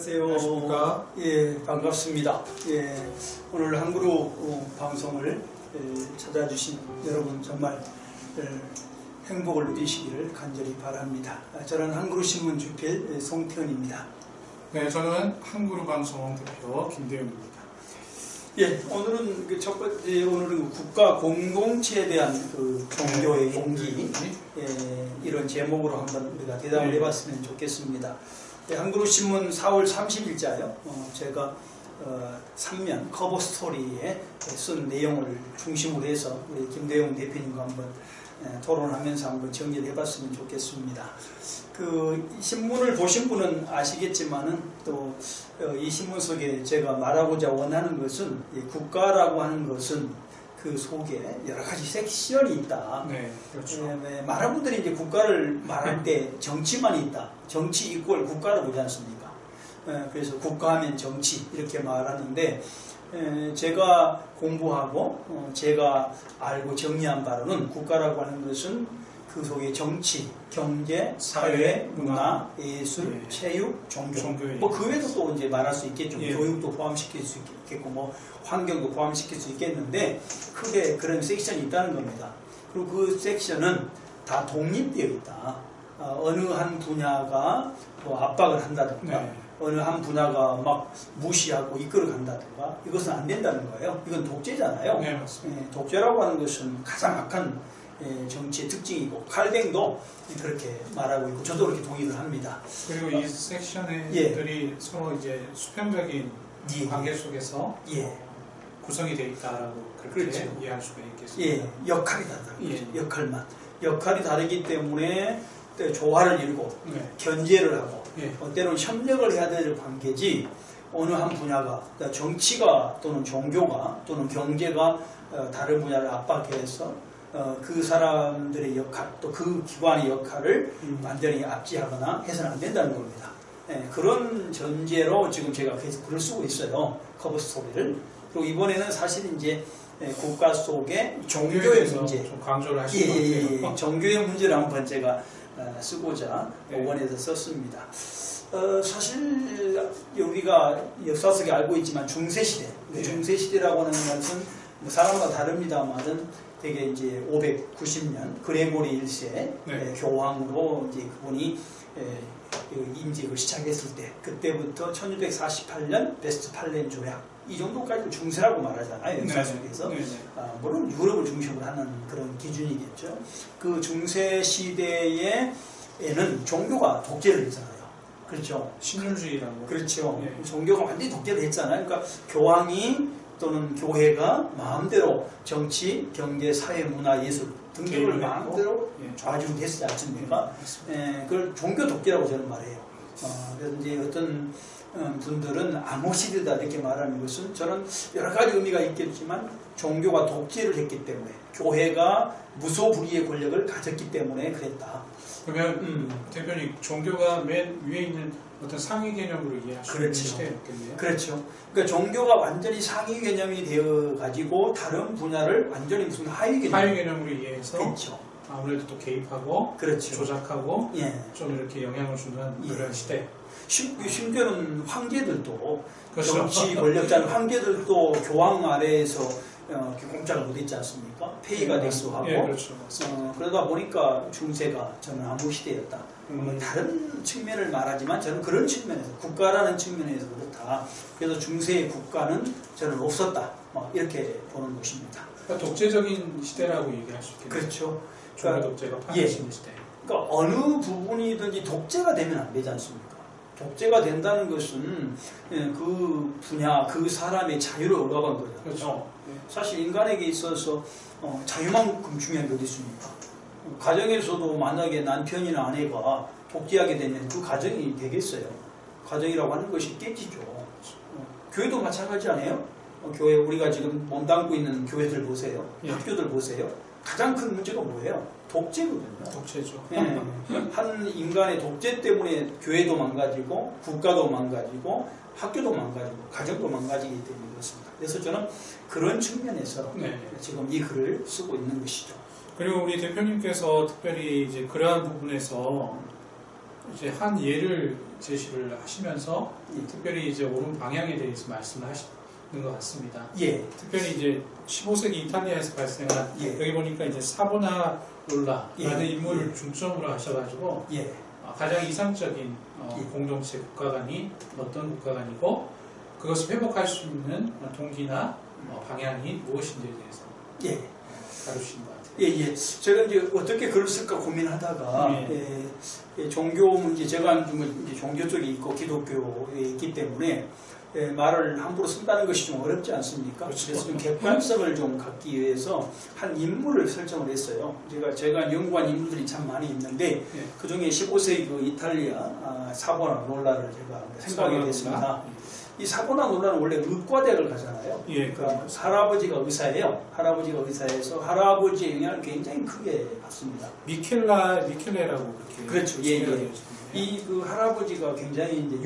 안녕하세요. 안녕하십니까? 예, 반갑습니다. 예, 오늘 한그룹 방송을 찾아주신 여러분 정말 행복을 누리시기를 간절히 바랍니다. 저는 한그룹 신문 주필 송태현입니다. 네, 저는 한그룹 방송 대표 김대웅입니다. 예, 오늘은 첫 번째 오늘은 국가 공동체에 대한 종교의 용기 이런 제목으로 한번 우리가 대담을 해봤으면 좋겠습니다. 한그룹 신문 4월 30일자요. 제가 3면 커버 스토리에 쓴 내용을 중심으로 해서 우리 김대웅 대표님과 한번 토론하면서 한번 정리를 해봤으면 좋겠습니다. 이 신문을 보신 분은 아시겠지만은 또 이 신문 속에 제가 말하고자 원하는 것은 국가라고 하는 것은 그 속에 여러 가지 섹션이 있다. 네, 그렇죠. 많은 분들이 이제 국가를 말할 때 정치만 있다. 정치 이꼴 국가를 보지 않습니까? 그래서 국가하면 정치 이렇게 말하는데 제가 공부하고 제가 알고 정리한 바로는 국가라고 하는 것은 그 속에 정치, 경제, 사회, 문화, 예술, 체육, 종교. 뭐 그 외에도 또 이제 말할 수 있겠죠. 교육도 포함시킬 수 있겠고, 뭐 환경도 포함시킬 수 있겠는데 크게 그런 섹션이 있다는 겁니다. 그리고 그 섹션은 다 독립되어 있다. 어느 한 분야가 뭐 압박을 한다든가, 어느 한 분야가 막 무시하고 이끌어 간다든가, 이것은 안 된다는 거예요. 이건 독재잖아요. 네, 맞습니다. 독재라고 하는 것은 가장 악한 정치의 특징이고 칼뱅도 그렇게 말하고 있고 저도 그렇게 동의를 합니다. 그리고 이 섹션들이 서로 이제 수평적인 관계 속에서 구성이 되어 있다라고 그렇게 이해할 수가 있겠습니다. 역할이 다르다. 역할이 다르기 때문에 조화를 이루고 견제를 하고 때로는 협력을 해야 될 관계지 어느 한 분야가 정치가 또는 종교가 또는 경제가 다른 분야를 압박해서 그 사람들의 역할 또 그 기관의 역할을 완전히 압제하거나 해서는 안 된다는 겁니다. 그런 전제로 지금 제가 계속 글을 쓰고 있어요. 커버 스토리를. 그리고 이번에는 사실 이제 국가 속의 종교의 문제 좀 강조를 하시는 것 같아요. 종교의 문제를 한번 제가 쓰고자 원해서 썼습니다. 사실 우리가 역사 속에 알고 있지만 중세시대, 중세시대라고 하는 것은 뭐 사람마다 다릅니다만은 되게 이제 590년 그레고리 1세 교황으로 이제 그분이 임직을 시작했을 때 그때부터 1648년 베스트팔렌 조약 이 정도까지 중세라고 말하잖아요. 역사 속에서. 물론 유럽을 중심으로 하는 그런 기준이겠죠. 그 중세 시대에는 종교가 독재를 했잖아요. 그렇죠. 신율주의라고. 그렇죠. 종교가 완전히 독재를 했잖아요. 그러니까 교황이 또는 교회가 마음대로 정치, 경제, 사회, 문화, 예술 등등을 마음대로 좌지우지했지 않습니까? 그걸 종교 독재라고 저는 말해요. 그래서 이제 어떤 분들은 암호시대다 이렇게 말하는 것은 저는 여러 가지 의미가 있겠지만 종교가 독재를 했기 때문에 교회가 무소불위의 권력을 가졌기 때문에 그랬다. 그러면 대표님 종교가 맨 위에 있는 어떤 상위 개념으로 이해할 수 있는 시대였겠네요. 그렇죠. 그러니까 종교가 완전히 상위 개념이 되어 가지고 다른 분야를 완전히 무슨 하위 개념으로 이해해서 그렇죠. 아무래도 또 개입하고 조작하고 좀 이렇게 영향을 주는 그런 시대. 심지어는 황제들도 정치 권력자는 황제들도 교황 아래에서 공짜를 못 했지 않습니까? 폐위가 되기도 하고 그러다 보니까 중세가 저는 암호시대였다. 다른 측면을 말하지만 저는 그런 측면에서 국가라는 측면에서 그렇다. 그래서 중세의 국가는 저는 없었다. 이렇게 보는 것입니다. 그러니까 독재적인 시대라고 얘기할 수 있겠네요. 그렇죠. 종교 독재가 파괴시킨 시대. 그러니까 어느 부분이든지 독재가 되면 안 되지 않습니까? 독재가 된다는 것은 그 분야, 그 사람의 자유를 억압한 거죠. 그렇죠. 사실 인간에게 있어서 자유만큼 중요한 게 어디 있습니까? 가정에서도 만약에 남편이나 아내가 독재하게 되면 그 가정이 되겠어요. 가정이라고 하는 것이 깨지죠. 교회도 마찬가지 아니에요? 교회 우리가 지금 몸담고 있는 교회들 보세요. 학교들 보세요. 가장 큰 문제가 뭐예요? 독재거든요. 독재죠. 한 인간의 독재 때문에 교회도 망가지고 국가도 망가지고 학교도 망가지고 가정도 망가지기 때문에 그렇습니다. 그래서 저는 그런 측면에서 지금 이 글을 쓰고 있는 것이죠. 그리고 우리 대표님께서 특별히 이제 그러한 부분에서 이제 한 예를 제시를 하시면서 특별히 이제 옳은 방향에 대해서 말씀을 하시는 것 같습니다. 예. 특별히 이제 15세기 이탈리아에서 발생한 여기 보니까 이제 사보나롤라라는 인물을 중점으로 하셔가지고 가장 이상적인 공동체 국가관이 어떤 국가관이고 그것을 회복할 수 있는 동기나 방향이 무엇인지에 대해서 다루신 것 같아요. 제가 이제 어떻게 글을 쓸까 고민하다가 종교 문제, 제가 이제 종교 쪽에 있고 기독교에 있기 때문에 말을 함부로 쓴다는 것이 좀 어렵지 않습니까? 그렇죠. 그래서 좀 객관성을 좀 갖기 위해서 한 인물을 설정을 했어요. 제가 연구한 인물들이 참 많이 있는데 그 중에 15세기 그 이탈리아 사보나롤라를 제가 생각하게 됐습니다. 이 사보나롤라는 원래 의과대학을 가잖아요. 그러니까 할아버지가 의사예요. 할아버지가 의사여서 할아버지의 영향을 굉장히 크게 받습니다. 미켈레라고 그렇게. 그렇죠. 이 그 할아버지가 굉장히 이제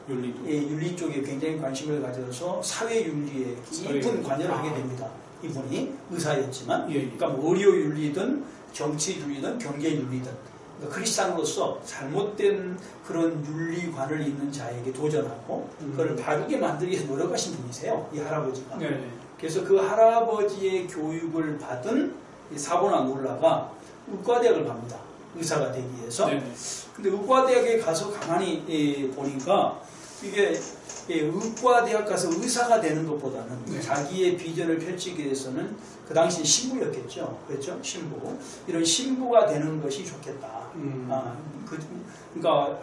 윤리 쪽에 굉장히 관심을 가져서 사회 윤리에 깊은 관여를 하게 됩니다. 이분이 의사였지만, 그러니까 뭐 의료 윤리든 정치 윤리든 경제 윤리든 그러니까 크리스찬으로서 잘못된 그런 윤리관을 있는 자에게 도전하고 그걸 바르게 만들기 위해서 노력하신 분이세요. 이 할아버지가. 그래서 그 할아버지의 교육을 받은 이 사보나롤라가 의과대학을 갑니다. 의사가 되기 위해서. 근데 의과대학에 가서 가만히 보니까 이게 의과대학 가서 의사가 되는 것보다는 자기의 비전을 펼치기 위해서는 그 당시 신부였겠죠. 그렇죠? 신부. 이런 신부가 되는 것이 좋겠다. 그러니까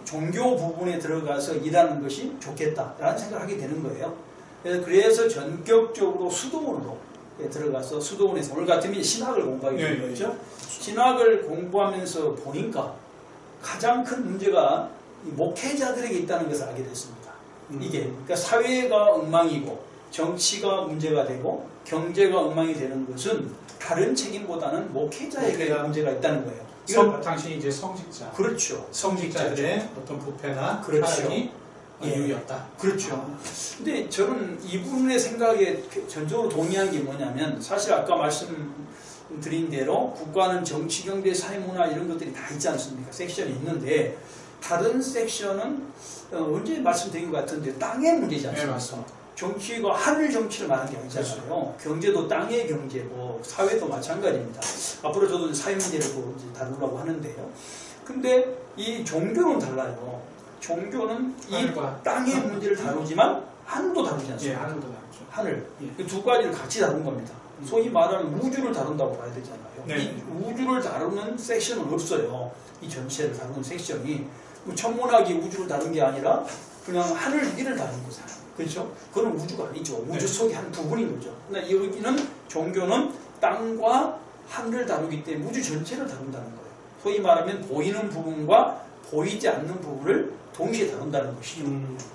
종교 부분에 들어가서 일하는 것이 좋겠다라는 생각을 하게 되는 거예요. 그래서 전격적으로 수도원으로 들어가서 수도원에서 오늘 같으면 신학을 공부하게 되는 거죠. 신학을 공부하면서 보니까 가장 큰 문제가 목회자들에게 있다는 것을 알게 됐습니다. 그러니까 사회가 엉망이고 정치가 문제가 되고 경제가 엉망이 되는 것은 다른 책임보다는 목회자에게 문제가 있다는 거예요. 당신이 이제 성직자. 그렇죠. 성직자들의 어떤 부패나 타락이 이유였다. 그렇죠. 근데 저는 이분의 생각에 전적으로 동의하는 게 뭐냐면 사실 아까 말씀드린 대로 국가는 정치, 경제, 사회문화 이런 것들이 다 있지 않습니까? 섹션이 있는데 다른 섹션은 언제 말씀드린 것 같은데 땅의 문제지 않습니까? 맞습니다. 정치가 하늘 정치를 말하는 게 아니잖아요. 그렇죠. 경제도 땅의 경제고 사회도 마찬가지입니다. 앞으로 저도 사회 문제를 이제 다루려고 하는데요. 근데 이 종교는 달라요. 종교는 이 땅의 문제를 다루지만 하늘도 다루지 않습니까? 하늘도 다루죠. 하늘. 그 두 가지를 같이 다룬 겁니다. 소위 말하는 우주를 다룬다고 봐야 되잖아요. 이 우주를 다루는 섹션은 없어요. 이 전체를 다루는 섹션이 천문학이 우주를 다룬 게 아니라 그냥 하늘 위를 다룬 거잖아요. 그렇죠? 그건 우주가 아니죠. 우주 속의 한 부분인 거죠. 근데 여기는 종교는 땅과 하늘을 다루기 때문에 우주 전체를 다룬다는 거예요. 소위 말하면 보이는 부분과 보이지 않는 부분을 동시에 다룬다는 것이죠.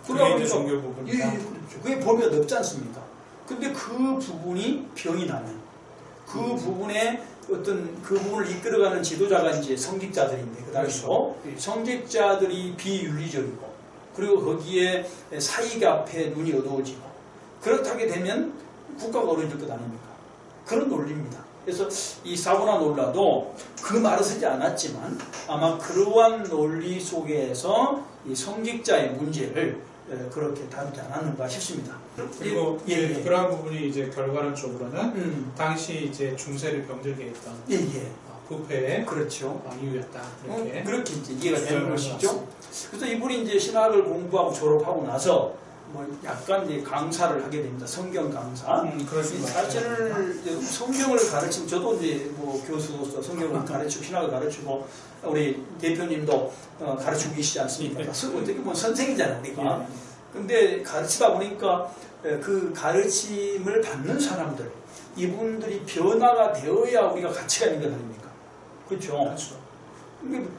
그러다 보니까 종교 부분이다. 그렇죠. 그게 범위가 넓지 않습니까? 근데 그 부분이 병이 나면 그 부분에 어떤 그 부분을 이끌어가는 지도자가 이제 성직자들인데 그 당시로 성직자들이 비윤리적이고 그리고 거기에 사익 앞에 눈이 어두워지고 그렇다게 되면 국가가 어려질 것 아닙니까? 그런 논리입니다. 그래서 이 사보나롤라도 그 말을 쓰지 않았지만 아마 그러한 논리 속에서 이 성직자의 문제를 그렇게 다루지 않았는가 싶습니다. 그리고 그러한 부분이 이제 결과론적으로는 당시 이제 중세를 병들게 했던 부패의 그렇죠. 이유였다. 그렇게 이제 이해가 되는 것이죠. 그래서 이분이 이제 신학을 공부하고 졸업하고 나서 뭐 약간 이제 강사를 하게 됩니다. 성경 강사. 사실은 성경을 가르치면 저도 이제 뭐 교수로서 성경을 가르치고 신학을 가르치고 우리 대표님도 가르치고 계시지 않습니까? 어떻게 보면 선생이잖아요, 우리가. 근데 가르치다 보니까 그 가르침을 받는 사람들, 이분들이 변화가 되어야 우리가 가치가 있는 것 아닙니까? 그렇죠.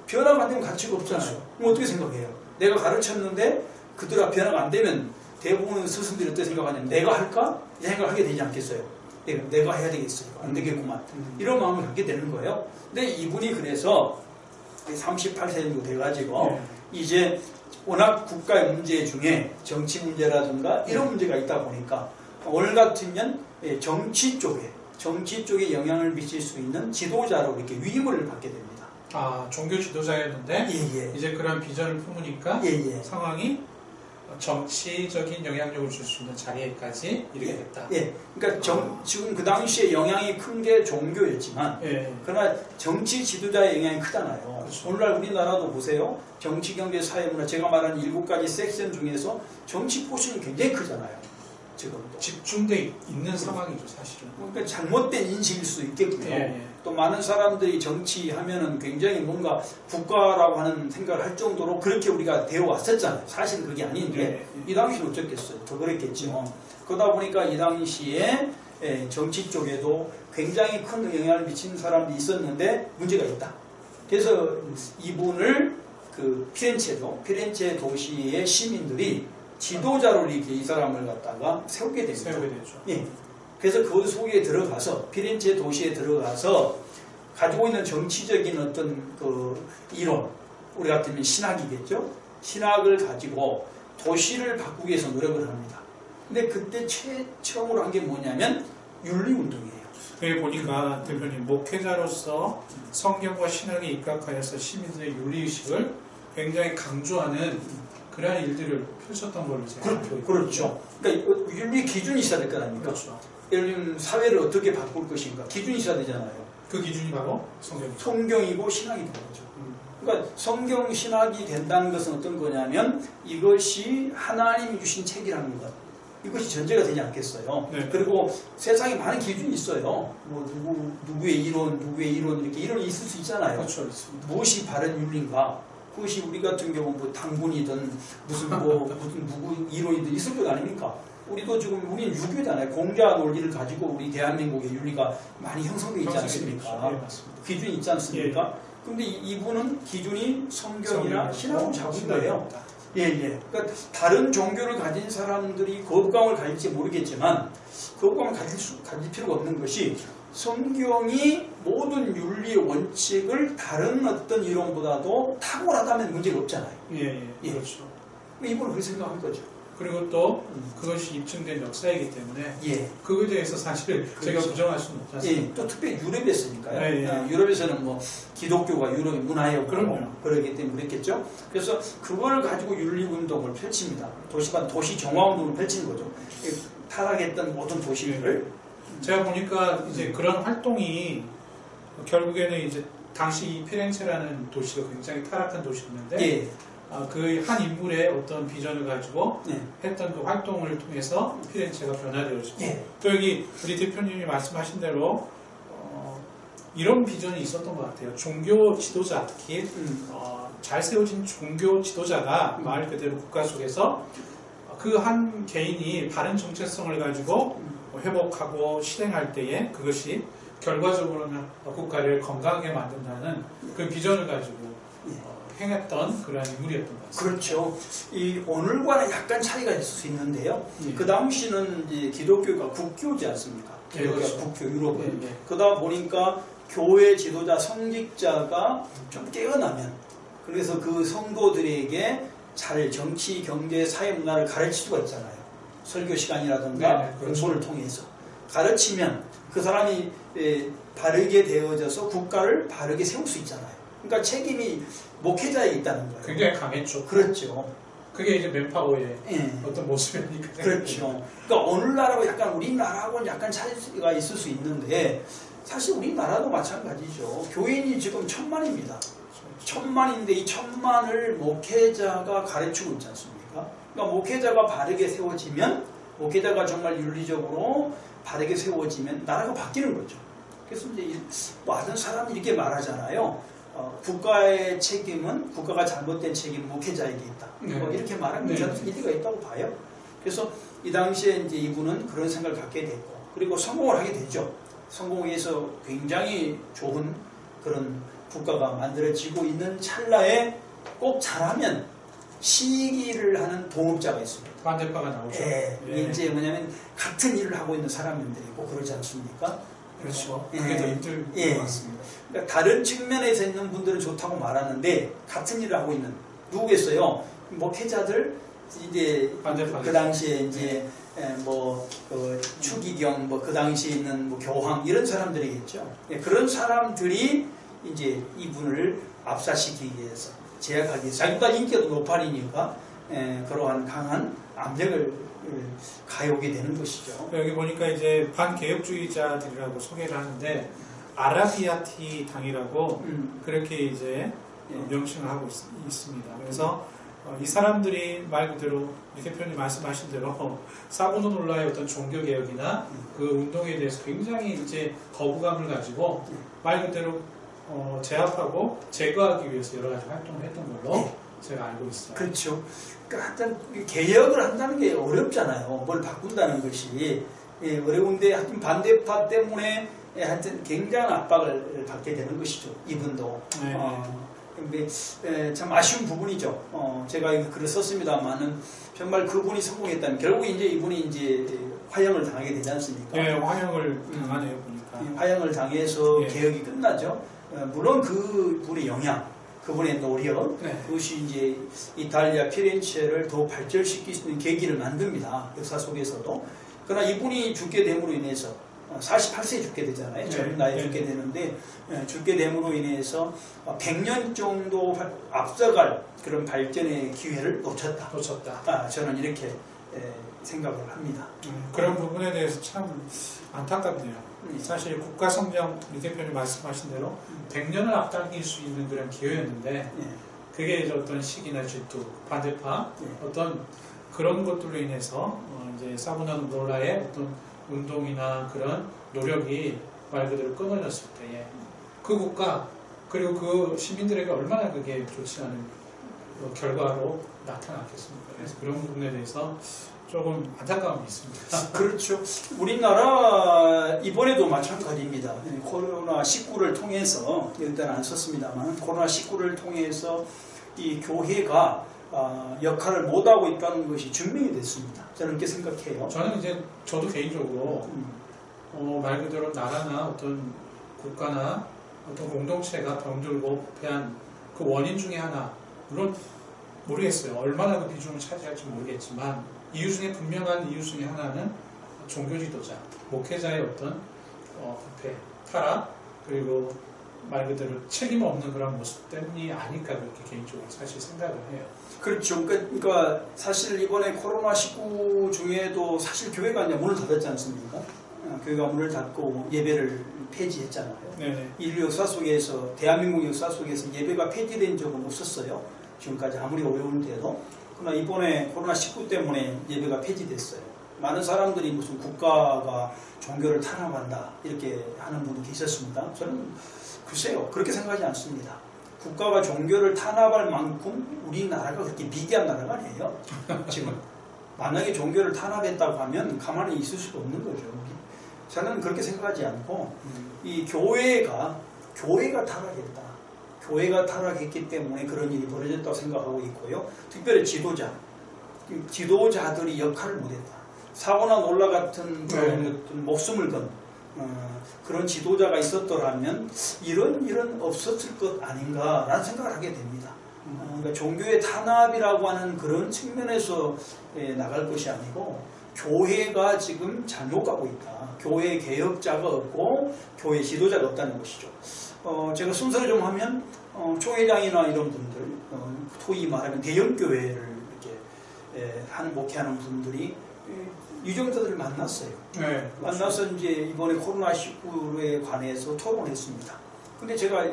변화가 안 되면 가치가 없잖아요. 그럼 어떻게 생각해요? 내가 가르쳤는데 그들아 변화가 안 되면 대부분 스승들이 어떻게 생각하냐면 내가 할까? 이 생각을 하게 되지 않겠어요? 내가 해야 되겠어요. 안 되겠구만. 이런 마음을 갖게 되는 거예요. 근데 이분이 그래서 38세 정도 돼가지고 이제 워낙 국가의 문제 중에 정치 문제라든가 이런 문제가 있다 보니까 오늘 같으면 정치 쪽에 영향을 미칠 수 있는 지도자로 이렇게 위임을 받게 됩니다. 종교 지도자였는데 이제 그런 비전을 품으니까 상황이 정치적인 영향력을 줄 수 있는 자리에까지 이르게 됐다. 그러니까 지금 그 당시에 영향이 큰 게 종교였지만 그러나 정치 지도자의 영향이 크잖아요. 그렇죠. 오늘날 우리나라도 보세요. 정치, 경제, 사회, 문화 제가 말한 7가지 섹션 중에서 정치 포션이 굉장히 크잖아요. 지금 집중돼 있는 상황이죠, 사실은. 그러니까 잘못된 인식일 수 있겠고요. 또 많은 사람들이 정치하면은 굉장히 뭔가 국가라고 하는 생각을 할 정도로 그렇게 우리가 되어 왔었잖아요. 사실은 그게 아닌데 이 당시는 어쩌겠어요. 더 그랬겠죠. 그러다 보니까 이 당시에 정치 쪽에도 굉장히 큰 영향을 미치는 사람들이 있었는데 문제가 있다. 그래서 이분을 그 피렌체 도시의 시민들이 지도자로 이렇게 이 사람을 갖다가 세우게 됩니다. 그래서 그 속에 들어가서 피렌체 도시에 들어가서 가지고 있는 정치적인 어떤 그 이론, 우리 같으면 신학이겠죠. 신학을 가지고 도시를 바꾸기 위해서 노력을 합니다. 근데 그때 처음으로 한 게 뭐냐면 윤리운동이에요. 여기 보니까 대표님 목회자로서 성경과 신학에 입각하여서 시민들의 윤리의식을 굉장히 강조하는 그러한 일들을 펼쳤던 걸로 제가 그렇죠. 그러니까 윤리 기준이 있어야 될 거 아닙니까? 그렇죠. 예를 들면 사회를 어떻게 바꿀 것인가 기준이 있어야 되잖아요. 그 기준이 바로 성경이고 신학이 되는 거죠. 그러니까 성경 신학이 된다는 것은 어떤 거냐면 이것이 하나님이 주신 책이라는 것. 이것이 전제가 되지 않겠어요. 그리고 세상에 많은 기준이 있어요. 뭐 누구의 이론 이렇게 이론이 있을 수 있잖아요. 그렇죠, 있습니다. 무엇이 바른 윤리인가? 그것이 우리 같은 경우 뭐 당분이든 무슨 누구 이론이든 있을 것 아닙니까? 우리도 지금 우리는 유교잖아요. 공자 논리를 가지고 우리 대한민국의 윤리가 많이 형성되어 있지 않습니까? 기준이 있지 않습니까? 그런데 이분은 기준이 성경이나 신학을 잡은 거예요. 그러니까 다른 종교를 가진 사람들이 거부감을 가질지 모르겠지만 거부감을 가질 필요가 없는 것이 성경이 모든 윤리의 원칙을 다른 어떤 이론보다도 탁월하다면 문제가 없잖아요. 그렇죠. 이분은 그렇게 생각한 거죠. 그리고 또 그것이 입증된 역사이기 때문에 그거에 대해서 사실 제가 부정할 수는 없지 않습니까? 또 특별히 유럽이었으니까요. 유럽에서는 뭐 기독교가 유럽의 문화였고 그러기 때문에 그랬겠죠. 그래서 그걸 가지고 윤리운동을 펼칩니다. 도시 정화운동을 펼치는 거죠. 타락했던 모든 도시들을. 제가 보니까 이제 그런 활동이 결국에는 이제 당시 이 피렌체라는 도시가 굉장히 타락한 도시였는데 그 한 인물의 어떤 비전을 가지고 했던 그 활동을 통해서 피렌체가 변화되었고 또 여기 우리 대표님이 말씀하신 대로 이런 비전이 있었던 것 같아요. 종교 지도자, 특히 잘 세워진 종교 지도자가 말 그대로 국가 속에서 그 한 개인이 바른 정체성을 가지고 회복하고 실행할 때에 그것이 결과적으로는 국가를 건강하게 만든다는 그 비전을 가지고 행했던 그러한 인물이었던 것 같습니다. 그렇죠. 이 오늘과는 약간 차이가 있을 수 있는데요. 그 당시는 이제 기독교가 국교지 않습니까? 그렇죠. 국교 유럽은. 그러다 보니까 교회 지도자, 성직자가 좀 깨어나면 그래서 그 성도들에게 잘 정치, 경제, 사회 문화를 가르칠 수가 있잖아요. 설교 시간이라든가 공부를 통해서 가르치면 그 사람이 바르게 되어져서 국가를 바르게 세울 수 있잖아요. 그러니까 책임이 목회자에 있다는 거예요. 굉장히 강했죠. 그렇죠. 그게 이제 맨파워의 어떤 모습이니까. 그렇죠. 그러니까 오늘날하고 약간 우리나라하고는 약간 차이가 있을 수 있는데 사실 우리나라도 마찬가지죠. 교인이 지금 1000만입니다. 1000만인데 이 1000만을 목회자가 가르치고 있지 않습니까? 그러니까 목회자가 바르게 세워지면 목회자가 정말 윤리적으로 바르게 세워지면 나라가 바뀌는 거죠. 그래서 이제 많은 사람이 이렇게 말하잖아요. 국가의 책임은 국가가 잘못된 책임은 목회자에게 있다. 이렇게 말하면 저는 일리가 있다고 봐요. 그래서 이 당시에 이제 이분은 그런 생각을 갖게 됐고 그리고 성공을 하게 됐죠. 성공해서 굉장히 좋은 그런 국가가 만들어지고 있는 찰나에 꼭 잘하면 시기를 하는 동업자가 있습니다. 반대파가 나오죠. 이제 뭐냐면 같은 일을 하고 있는 사람들이고 그러지 않습니까? 그렇죠. 그게 더 힘들 것 같습니다. 그러니까 다른 측면에서 있는 분들은 좋다고 말하는데 같은 일을 하고 있는 누구겠어요? 목회자들 이제 그 당시에 이제 추기경 그 당시에 있는 교황 이런 사람들이겠죠. 그런 사람들이 이제 이분을 압사시키기 위해서 제약하기 위해서 자기보다 인기가 높아리니까 그러한 강한 압력을 가해오게 되는 것이죠. 여기 보니까 이제 반개혁주의자들이라고 소개를 하는데 아라비아티 당이라고 그렇게 이제 명칭을 하고 있습니다. 그래서 이 사람들이 말 그대로 이 대표님 말씀하신 대로 사부노놀라의 어떤 종교개혁이나 그 운동에 대해서 굉장히 이제 거부감을 가지고 말 그대로 제압하고 제거하기 위해서 여러 가지 활동을 했던 걸로 제가 알고 있어요. 그렇죠. 그러니까 하여튼 개혁을 한다는 게 어렵잖아요. 뭘 바꾼다는 것이 어려운데 하여튼 반대파 때문에 하여튼 굉장한 압박을 받게 되는 것이죠. 이분도. 근데 참 아쉬운 부분이죠. 제가 이 글을 썼습니다만은 정말 그분이 성공했다면 결국 이제 이분이 이제 화형을 당하게 되지 않습니까? 네, 화형을 당하네요 보니까. 화형을 당해서 개혁이 끝나죠. 물론 그분의 영향, 그분의 노력, 그것이 이제 이탈리아 피렌체를 더 발전시킬 수 있는 계기를 만듭니다. 역사 속에서도. 그러나 이분이 죽게 됨으로 인해서 48세에 죽게 되잖아요. 젊은 나이에 죽게 되는데 죽게 됨으로 인해서 100년 정도 앞서갈 그런 발전의 기회를 놓쳤다. 저는 이렇게 생각을 합니다. 그런 부분에 대해서 참 안타깝네요. 사실 국가성장 이 대표님 말씀하신 대로 100년을 앞당길 수 있는 그런 기회였는데 그게 이제 어떤 시기나 질투, 반대파 어떤 그런 것들로 인해서 이제 사부나놀라의 어떤 운동이나 그런 노력이 말 그대로 끊어졌을 때에 그 국가 그리고 그 시민들에게 얼마나 그게 좋지 않은 결과로 나타났겠습니까? 그래서 그런 부분에 대해서 조금 안타까움이 있습니다. 그렇죠. 우리나라 이번에도 마찬가지입니다. 코로나19를 통해서 일단 안 썼습니다만 코로나19를 통해서 이 교회가 역할을 못하고 있다는 것이 증명이 됐습니다. 저는 그렇게 생각해요. 저는 이제 저도 개인적으로 말 그대로 나라나 어떤 국가나 어떤 공동체가 병들고 부패한 그 원인 중에 하나, 물론 모르겠어요. 얼마나 그 비중을 차지할지 모르겠지만 이유 중에 분명한 이유 중에 하나는 종교 지도자, 목회자의 어떤 부패, 타락, 그리고 말 그대로 책임 없는 그런 모습 때문이 아닐까 그렇게 개인적으로 사실 생각을 해요. 그렇죠. 그러니까 사실 이번에 코로나19 중에도 사실 교회가 이제 문을 닫았지 않습니까? 교회가 문을 닫고 예배를 폐지했잖아요. 인류 역사 속에서, 대한민국 역사 속에서 예배가 폐지된 적은 없었어요. 지금까지 아무리 어려운데도. 그러나 이번에 코로나19 때문에 예배가 폐지됐어요. 많은 사람들이 무슨 국가가 종교를 탄압한다 이렇게 하는 분도 계셨습니다. 저는 글쎄요, 그렇게 생각하지 않습니다. 국가가 종교를 탄압할 만큼 우리나라가 그렇게 비대한 나라가 아니에요. 지금 만약에 종교를 탄압했다고 하면 가만히 있을 수가 없는 거죠. 저는 그렇게 생각하지 않고 이 교회가 타락했다. 교회가 타락했기 때문에 그런 일이 벌어졌다고 생각하고 있고요. 특별히 지도자들이 역할을 못했다. 사부나놀라 같은 그런 목숨을 건 그런 지도자가 있었더라면 이런 일은 없었을 것 아닌가라는 생각을 하게 됩니다. 그러니까 종교의 탄압이라고 하는 그런 측면에서 나갈 것이 아니고 교회가 지금 잘못 가고 있다. 교회 개혁자가 없고 교회 지도자가 없다는 것이죠. 제가 순서를 좀 하면 총회장이나 이런 분들, 소위 말하면 대형교회를 이렇게 목회하는 분들이 유정자들을 만났어요. 그렇죠. 만나서 이제 이번에 코로나19에 관해서 토론했습니다. 근데 제가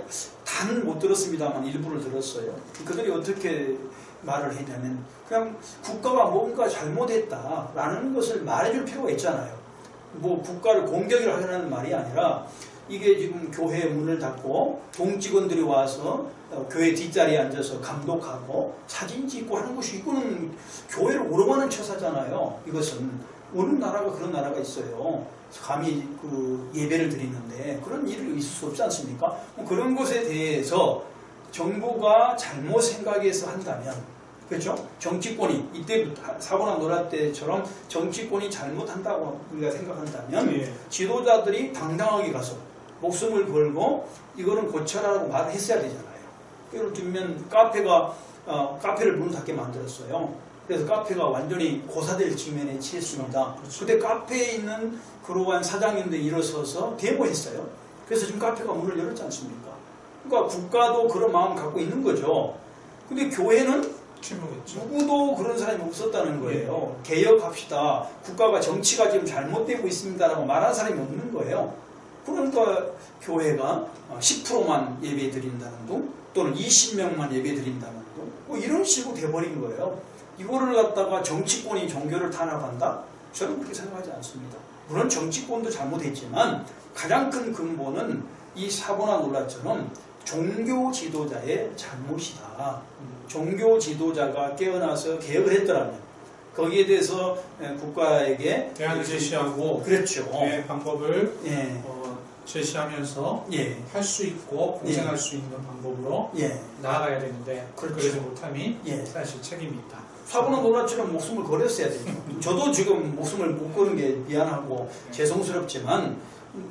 다는 못 들었습니다만 일부를 들었어요. 그들이 어떻게 말을 했냐면 그냥 국가가 뭔가 잘못했다라는 것을 말해줄 필요가 있잖아요. 뭐 국가를 공격을 하려는 말이 아니라 이게 지금 교회 문을 닫고 동직원들이 와서 교회 뒷자리에 앉아서 감독하고 사진 찍고 하는 것이 이거는 교회를 오르가는 처사잖아요. 이것은 어느 나라가 그런 나라가 있어요. 감히 그 예배를 드리는데 그런 일이 있을 수 없지 않습니까? 그런 것에 대해서 정부가 잘못 생각해서 한다면, 그렇죠? 정치권이 이때부터 사부나놀라 때처럼 정치권이 잘못한다고 우리가 생각한다면 지도자들이 당당하게 가서 목숨을 걸고 이거는 고쳐라라고 말을 했어야 되잖아요. 예를 들면 카페를 문 닫게 만들었어요. 그래서 카페가 완전히 고사될 직면에 처했습니다. 그때 카페에 있는 그러한 사장님들이 일어서서 데모했어요. 그래서 지금 카페가 문을 열었지 않습니까? 그러니까 국가도 그런 마음 갖고 있는 거죠. 근데 교회는 침묵했죠. 누구도 그런 사람이 없었다는 거예요. 개혁합시다. 국가가 정치가 지금 잘못되고 있습니다라고 말하는 사람이 없는 거예요. 그러니까 교회가 10%만 예배 드린다는 둥 또는 20명만 예배 드린다는 둥 뭐 이런 식으로 돼버린 거예요. 이거를 갖다가 정치권이 종교를 탄압한다? 저는 그렇게 생각하지 않습니다. 물론 정치권도 잘못했지만 가장 큰 근본은 이 사보나 놀라처럼 종교 지도자의 잘못이다. 종교 지도자가 깨어나서 개혁을 했더라면 거기에 대해서 국가에게 대안을 제시하고 그렇죠. 그 방법을 예. 제시하면서 예. 할 수 있고 공생할 수 있는 방법으로 예. 나아가야 되는데 그렇죠. 그러지 못함이 예. 사실 책임이 있다. 사보나 놀라처럼 목숨을 걸었어야 되죠. 저도 지금 목숨을 못 거는 게 미안하고 죄송스럽지만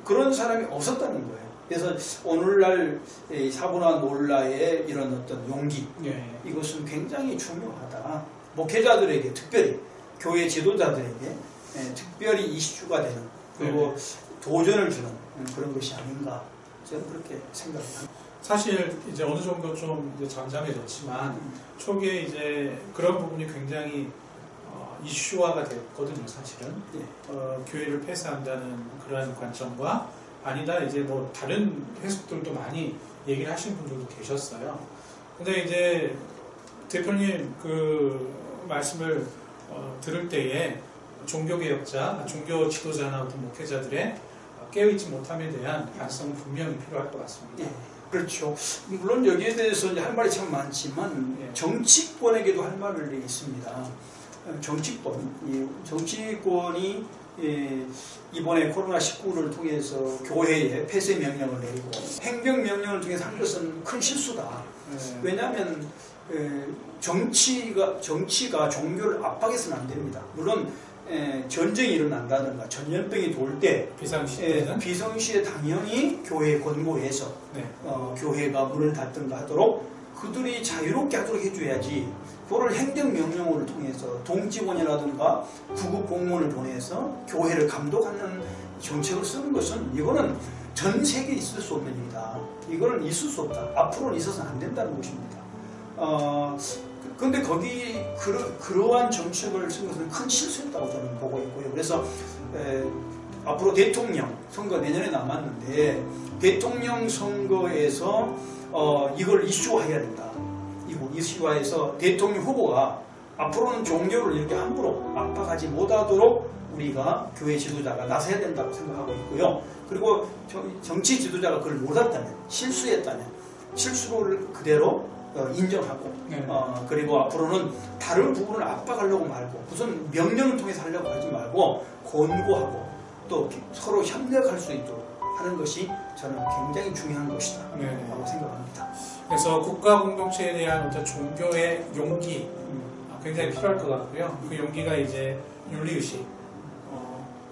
그런 사람이 없었다는 거예요. 그래서 오늘날 사보나 놀라의 이런 어떤 용기 예. 이것은 굉장히 중요하다. 목회자들에게 특별히 교회 지도자들에게 특별히 이슈가 되는 그리고 도전을 주는 그런 것이 아닌가 저는 그렇게 생각합니다. 사실 이제 어느 정도 좀 이제 잠잠해졌지만 초기에 이제 그런 부분이 굉장히 이슈화가 됐거든요, 사실은. 예. 교회를 폐쇄한다는 그러한 관점과 아니다 이제 뭐 다른 해석들도 많이 얘기를 하신 분들도 계셨어요. 근데 이제 대표님 그 말씀을 들을 때에 종교개혁자, 종교 지도자나 어떤 목회자들의 깨어있지 못함에 대한 반성은 분명히 필요할 것 같습니다. 예. 그렇죠. 물론 여기에 대해서 이제 할 말이 참 많지만 예. 정치권에게도 할 말이 있습니다. 정치권이 이번에 코로나19를 통해서 교회에 폐쇄 명령을 내리고 행정 명령을 통해서 한 것은 큰 실수다. 네. 왜냐하면 정치가 종교를 압박해서는 안 됩니다. 물론 전쟁이 일어난다든가 전염병이 돌 때 비상시에 당연히 교회에 권고해서 네. 교회가 문을 닫든가 하도록 그들이 자유롭게 하도록 해줘야지 그거를 행정명령을 통해서 동직원이라든가 구급 공무원을 보내서 교회를 감독하는 정책을 쓰는 것은 이거는 전 세계에 있을 수 없는 일이다. 이거는 있을 수 없다. 앞으로는 있어서는 안 된다는 것입니다. 근데 거기 그러한 정책을 쓴 것은 큰 실수였다고 저는 보고 있고요. 그래서 앞으로 대통령 선거 내년에 남았는데 대통령 선거에서 이걸 이슈화해야 된다. 이슈화해서 대통령 후보가 앞으로는 종교를 이렇게 함부로 압박하지 못하도록 우리가 교회 지도자가 나서야 된다고 생각하고 있고요. 그리고 정치 지도자가 그걸 못했다면 실수했다면 실수를 그대로 인정하고 그리고 앞으로는 다른 부분을 압박하려고 말고 무슨 명령을 통해서 하려고 하지 말고 권고하고 또 서로 협력할 수 있도록 하는 것이 저는 굉장히 중요한 것이다 라고 생각합니다. 그래서 국가 공동체에 대한 어떤 종교의 용기 굉장히 필요할 것 같고요. 그 용기가 이제 윤리의식,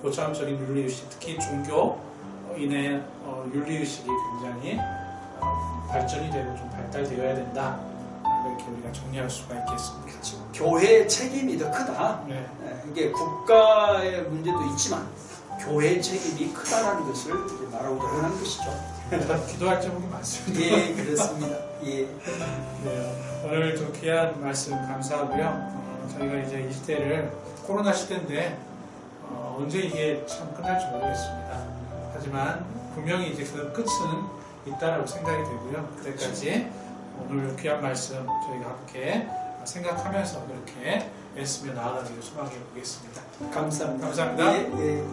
고차원적인 윤리의식, 특히 종교인의 윤리의식이 굉장히 발전이 되고 좀 발달되어야 된다. 이렇게 우리가 정리할 수가 있겠습니다. 그렇죠. 교회의 책임이 더 크다. 네. 이게 국가의 문제도 있지만 교회의 책임이 크다라는 것을 이제 말하고 결혼한 것이죠. 기도할 제목이 많습니다. 예, 그렇습니다. 예. 네, 오늘 좀 귀한 말씀 감사하고요. 저희가 이제 이 시대를 코로나 시대인데 언제 이게 참 끝날지 모르겠습니다. 하지만 분명히 이제 그 끝은 있다라고 생각이 되고요. 그때까지 오늘 귀한 말씀 저희가 함께 생각하면서 그렇게 애쓰며 나아가기를 소망해 보겠습니다. 감사합니다. 감사합니다. 예, 예.